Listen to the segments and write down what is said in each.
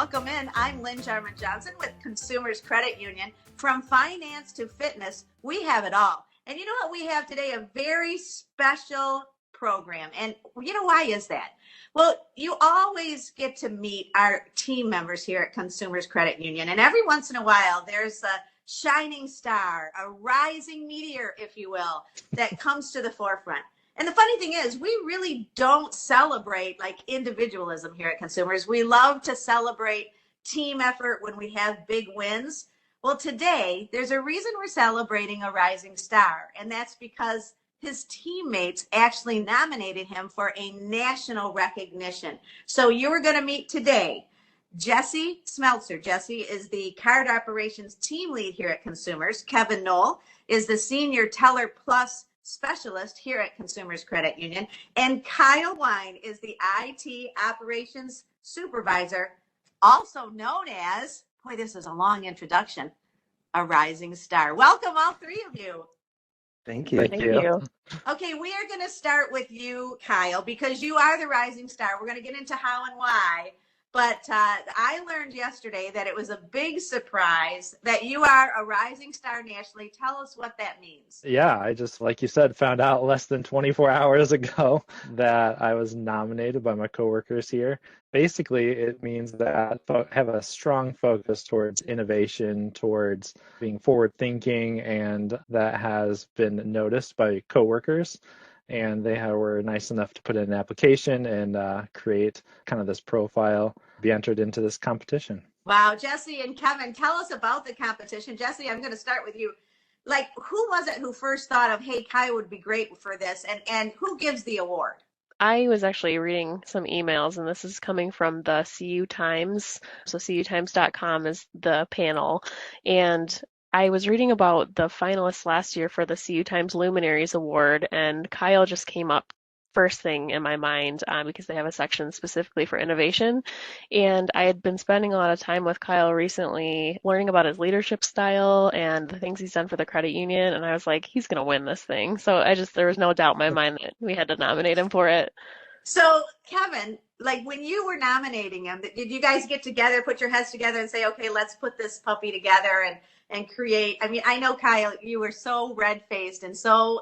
welcome in. I'm Lynn Jarman Johnson with Consumers Credit Union. From finance to fitness, we have it all. And you know what we have today? A very special program. And you know, why is that? Well, you always get to meet our team members here at Consumers Credit Union. And every once in a while, there's a shining star, a rising meteor, if you will, that comes to the forefront. And the funny thing is, we really don't celebrate like individualism here at Consumers. We love to celebrate team effort when we have big wins. Well, today, there's a reason we're celebrating a rising star, and that's because his teammates actually nominated him for a national recognition. So you're going to meet today Jesse Smeltzer. Jesse is the card operations team lead here at Consumers. Kevin Knoll is the senior Teller Plus specialist here at Consumers Credit Union. And Kyle Wyne is the IT operations supervisor, also known as, boy, this is a long introduction, a rising star. Welcome, all three of you. Thank you. Thank you. Okay, we are going to start with you, Kyle, because you are the rising star. We're going to get into how and why. But I learned yesterday that it was a big surprise that you are a rising star nationally. Tell us what that means. Yeah, I just, like you said, found out less than 24 hours ago that I was nominated by my coworkers here. Basically, it means that I have a strong focus towards innovation, towards being forward thinking, and that has been noticed by coworkers. And they were nice enough to put in an application and create kind of this profile, be entered into this competition. Wow, Jesse and Kevin, tell us about the competition. Jesse, I'm going to start with you. Like, who was it who first thought of, hey, Kyle would be great for this, and who gives the award? I was actually reading some emails, and this is coming from the CU Times. So cutimes.com is the panel, and I was reading about the finalists last year for the CU Times Luminaries Award, and Kyle just came up first thing in my mind because they have a section specifically for innovation. And I had been spending a lot of time with Kyle recently, learning about his leadership style and the things he's done for the credit union. And I was like, he's going to win this thing. So there was no doubt in my mind that we had to nominate him for it. So, Kevin, like when you were nominating him, did you guys get together, put your heads together and say, okay, let's put this puppy together and create? I mean, I know, Kyle, you were so red-faced and so,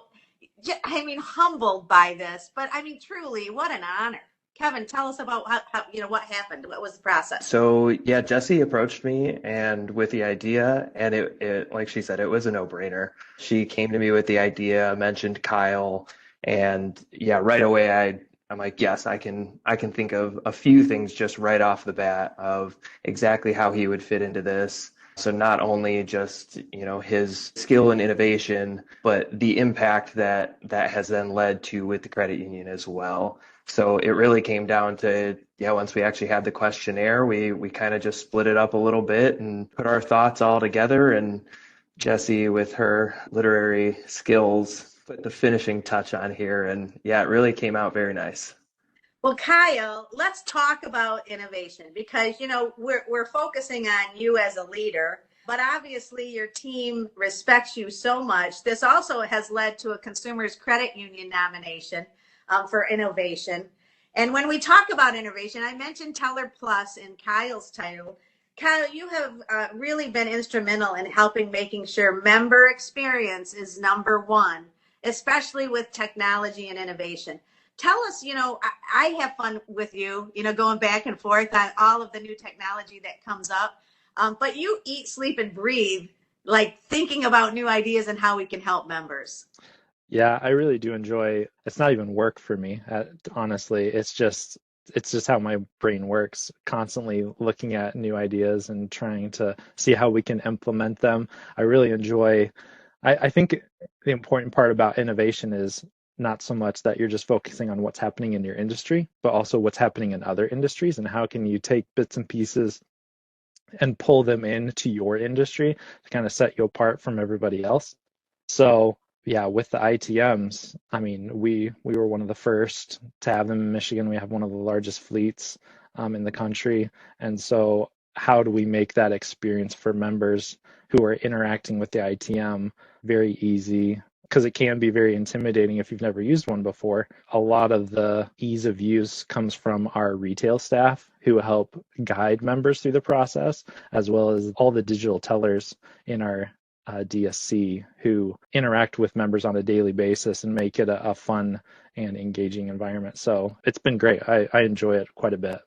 humbled by this, but I mean, truly, what an honor. Kevin, tell us about how what happened. What was the process? So yeah, Jessie approached me and with the idea, and it like she said, it was a no-brainer. She came to me with the idea, mentioned Kyle, and yeah, right away I'm like, yes, I can think of a few things just right off the bat of exactly how he would fit into this. So not only just, his skill and innovation, but the impact that has then led to with the credit union as well. So it really came down to, once we actually had the questionnaire, we kind of just split it up a little bit and put our thoughts all together. And Jessie, with her literary skills, put the finishing touch on here. And yeah, it really came out very nice. Well, Kyle, let's talk about innovation because, we're focusing on you as a leader, but obviously your team respects you so much. This also has led to a Consumers Credit Union nomination for innovation. And when we talk about innovation, I mentioned Teller Plus in Kyle's title. Kyle, you have really been instrumental in helping making sure member experience is number one, especially with technology and innovation. Tell us, I have fun with you, going back and forth on all of the new technology that comes up. But you eat, sleep, and breathe, like thinking about new ideas and how we can help members. Yeah, I really do enjoy, it's not even work for me, honestly. It's just how my brain works, constantly looking at new ideas and trying to see how we can implement them. I really enjoy, I think the important part about innovation is not so much that you're just focusing on what's happening in your industry, but also what's happening in other industries and how can you take bits and pieces and pull them into your industry to kind of set you apart from everybody else. So yeah, with the ITMs, I mean, we were one of the first to have them in Michigan. We have one of the largest fleets in the country. And so how do we make that experience for members who are interacting with the ITM very easy, because it can be very intimidating if you've never used one before. A lot of the ease of use comes from our retail staff who help guide members through the process, as well as all the digital tellers in our DSC who interact with members on a daily basis and make it a fun and engaging environment. So it's been great. I enjoy it quite a bit.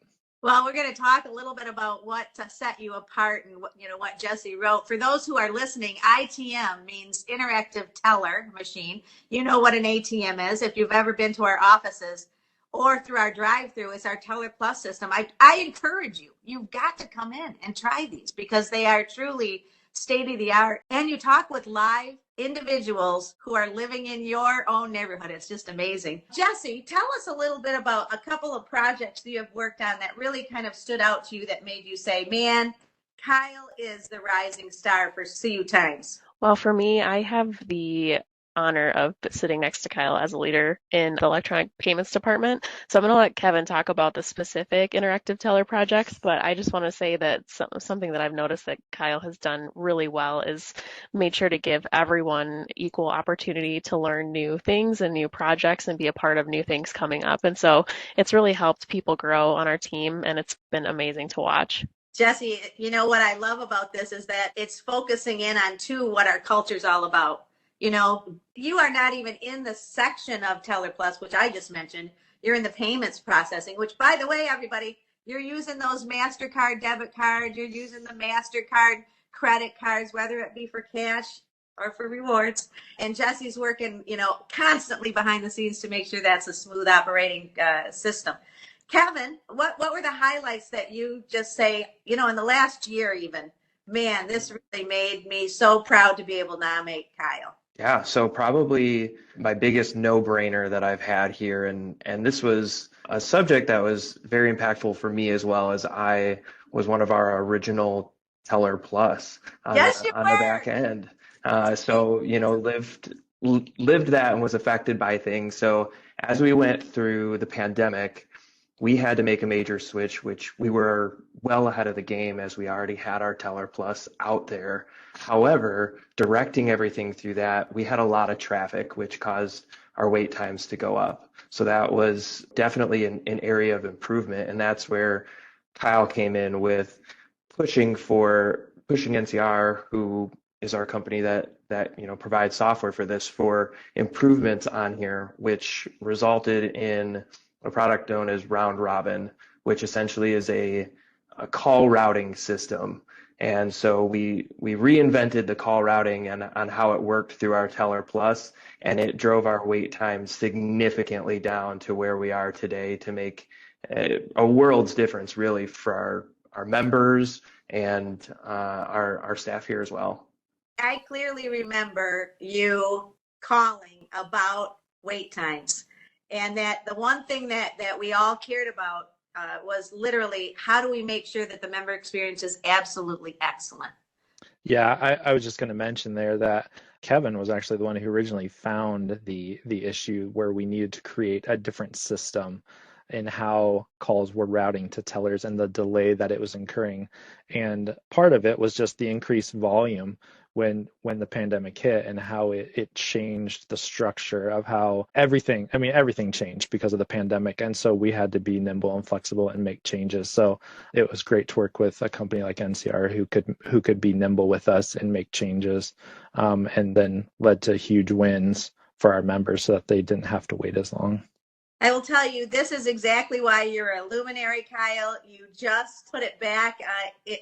Well, we're going to talk a little bit about what set you apart and what Jesse wrote. For those who are listening, ITM means interactive teller machine. You know what an ATM is if you've ever been to our offices or through our drive-through. It's our Teller Plus system. I encourage you. You've got to come in and try these because they are truly state of the art. And you talk with live individuals who are living in your own neighborhood. It's just amazing. Jesse, tell us a little bit about a couple of projects that you have worked on that really kind of stood out to you that made you say, man, Kyle is the rising star for CU Times. Well, for me, I have the honor of sitting next to Kyle as a leader in the electronic payments department. So I'm going to let Kevin talk about the specific interactive teller projects, but I just want to say that something that I've noticed that Kyle has done really well is made sure to give everyone equal opportunity to learn new things and new projects and be a part of new things coming up. And so it's really helped people grow on our team, and it's been amazing to watch. Jesse, what I love about this is that it's focusing in on what our culture is all about. You are not even in the section of Teller Plus, which I just mentioned. You're in the payments processing, which, by the way, everybody, you're using those MasterCard debit cards. You're using the MasterCard credit cards, whether it be for cash or for rewards. And Jesse's working, constantly behind the scenes to make sure that's a smooth operating system. Kevin, what were the highlights that you just say, in the last year even, man, this really made me so proud to be able to nominate Kyle? Yeah, so probably my biggest no-brainer that I've had here, and this was a subject that was very impactful for me as well, as I was one of our original Teller Plus on, Yes, the back end. So, lived that and was affected by things. So as we went through the pandemic, we had to make a major switch, which we were well ahead of the game as we already had our Teller Plus out there. However, directing everything through that, we had a lot of traffic, which caused our wait times to go up. So that was definitely an area of improvement. And that's where Kyle came in with pushing NCR, who is our company that provides software for this, for improvements on here, which resulted in a product known as Round Robin, which essentially is a call routing system. And so we reinvented the call routing and on how it worked through our Teller Plus, and it drove our wait time significantly down to where we are today, to make a world's difference really for our members and our staff here as well. I clearly remember you calling about wait times. And that the one thing that we all cared about was literally, how do we make sure that the member experience is absolutely excellent? Yeah, I was just going to mention there that Kevin was actually the one who originally found the issue where we needed to create a different system in how calls were routing to tellers and the delay that it was incurring. And part of it was just the increased volume when the pandemic hit, and how it changed the structure of how everything changed because of the pandemic. And so we had to be nimble and flexible and make changes. So it was great to work with a company like NCR who could be nimble with us and make changes, and then led to huge wins for our members so that they didn't have to wait as long. I will tell you, this is exactly why you're a luminary, Kyle. You just put it back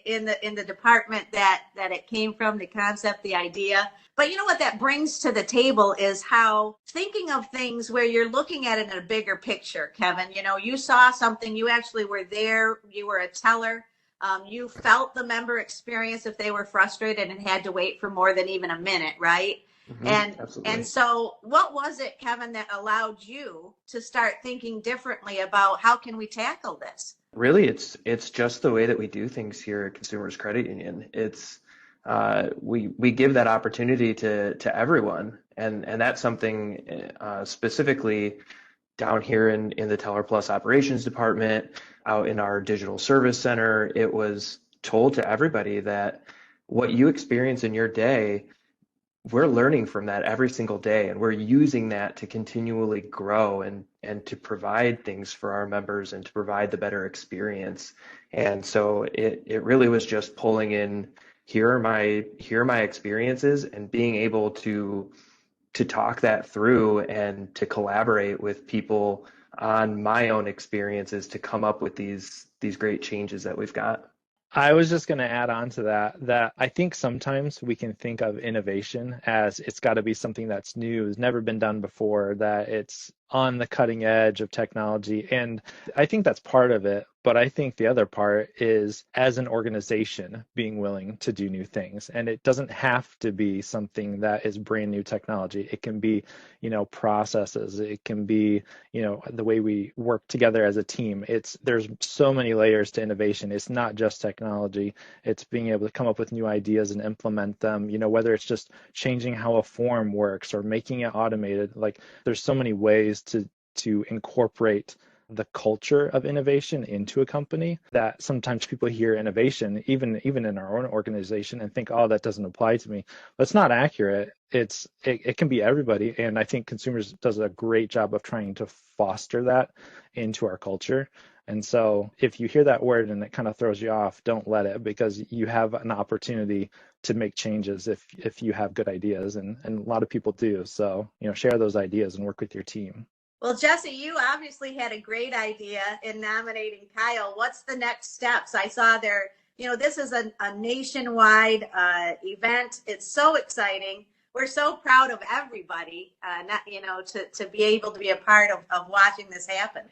in the department that it came from, the concept, the idea. But you know what that brings to the table is how thinking of things where you're looking at it in a bigger picture, Kevin. You saw something, you actually were there, you were a teller. You felt the member experience if they were frustrated and had to wait for more than even a minute, right? Absolutely. And so what was it, Kevin, that allowed you to start thinking differently about how can we tackle this? Really, it's just the way that we do things here at Consumers Credit Union. It's we give that opportunity to everyone, and that's something specifically down here in the Teller Plus operations department, out in our digital service center. It was told to everybody that what you experience in your day, we're learning from that every single day, and we're using that to continually grow and to provide things for our members and to provide the better experience. And so it really was just pulling in, here are my experiences, and being able to talk that through and to collaborate with people on my own experiences to come up with these great changes that we've got. I was just going to add on to that I think sometimes we can think of innovation as it's got to be something that's new, has never been done before, that it's on the cutting edge of technology. And I think that's part of it. But I think the other part is, as an organization, being willing to do new things. And it doesn't have to be something that is brand new technology. It can be, processes. It can be, the way we work together as a team. There's so many layers to innovation. It's not just technology. It's being able to come up with new ideas and implement them, whether it's just changing how a form works or making it automated. Like, there's so many ways to incorporate the culture of innovation into a company, that sometimes people hear innovation, even in our own organization, and think, oh, that doesn't apply to me. But it's not accurate. It can be everybody. And I think Consumers does a great job of trying to foster that into our culture. And so if you hear that word and it kind of throws you off, don't let it, because you have an opportunity to make changes if you have good ideas, and a lot of people do. So, share those ideas and work with your team. Well, Jesse, you obviously had a great idea in nominating Kyle. What's the next steps? I saw there, this is a nationwide event. It's so exciting. We're so proud of everybody, to be able to be a part of watching this happen.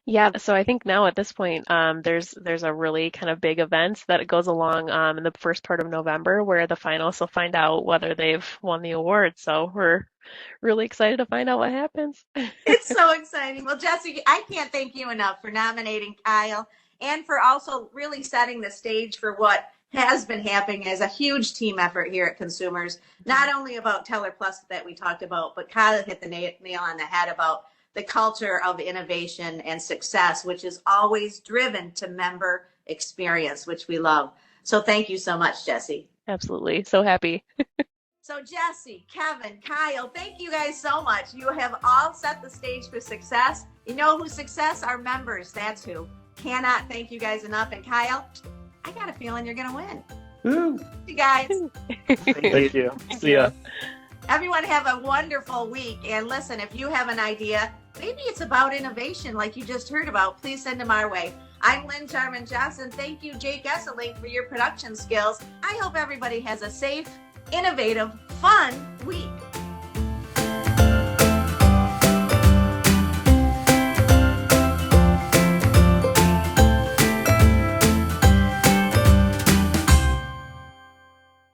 Yeah, so I think now at this point, there's a really kind of big event that goes along in the first part of November, where the finalists will find out whether they've won the award. So we're really excited to find out what happens. It's so exciting. Well, Jesse, I can't thank you enough for nominating Kyle, and for also really setting the stage for what has been happening as a huge team effort here at Consumers, not only about Teller Plus that we talked about, but Kyle hit the nail on the head about the culture of innovation and success, which is always driven to member experience, which we love. So thank you so much, Jesse. Absolutely. So happy. So Jesse, Kevin, Kyle, thank you guys so much. You have all set the stage for success. You know who's success? Our members. That's who. Cannot thank you guys enough. And Kyle, I got a feeling you're going to win. Woo. You guys. Thank you. See ya. Everyone have a wonderful week. And listen, if you have an idea, maybe it's about innovation like you just heard about, please send them our way. I'm Lynn Jarman Johnson. Thank you, Jake Esselink, for your production skills. I hope everybody has a safe, innovative, fun week.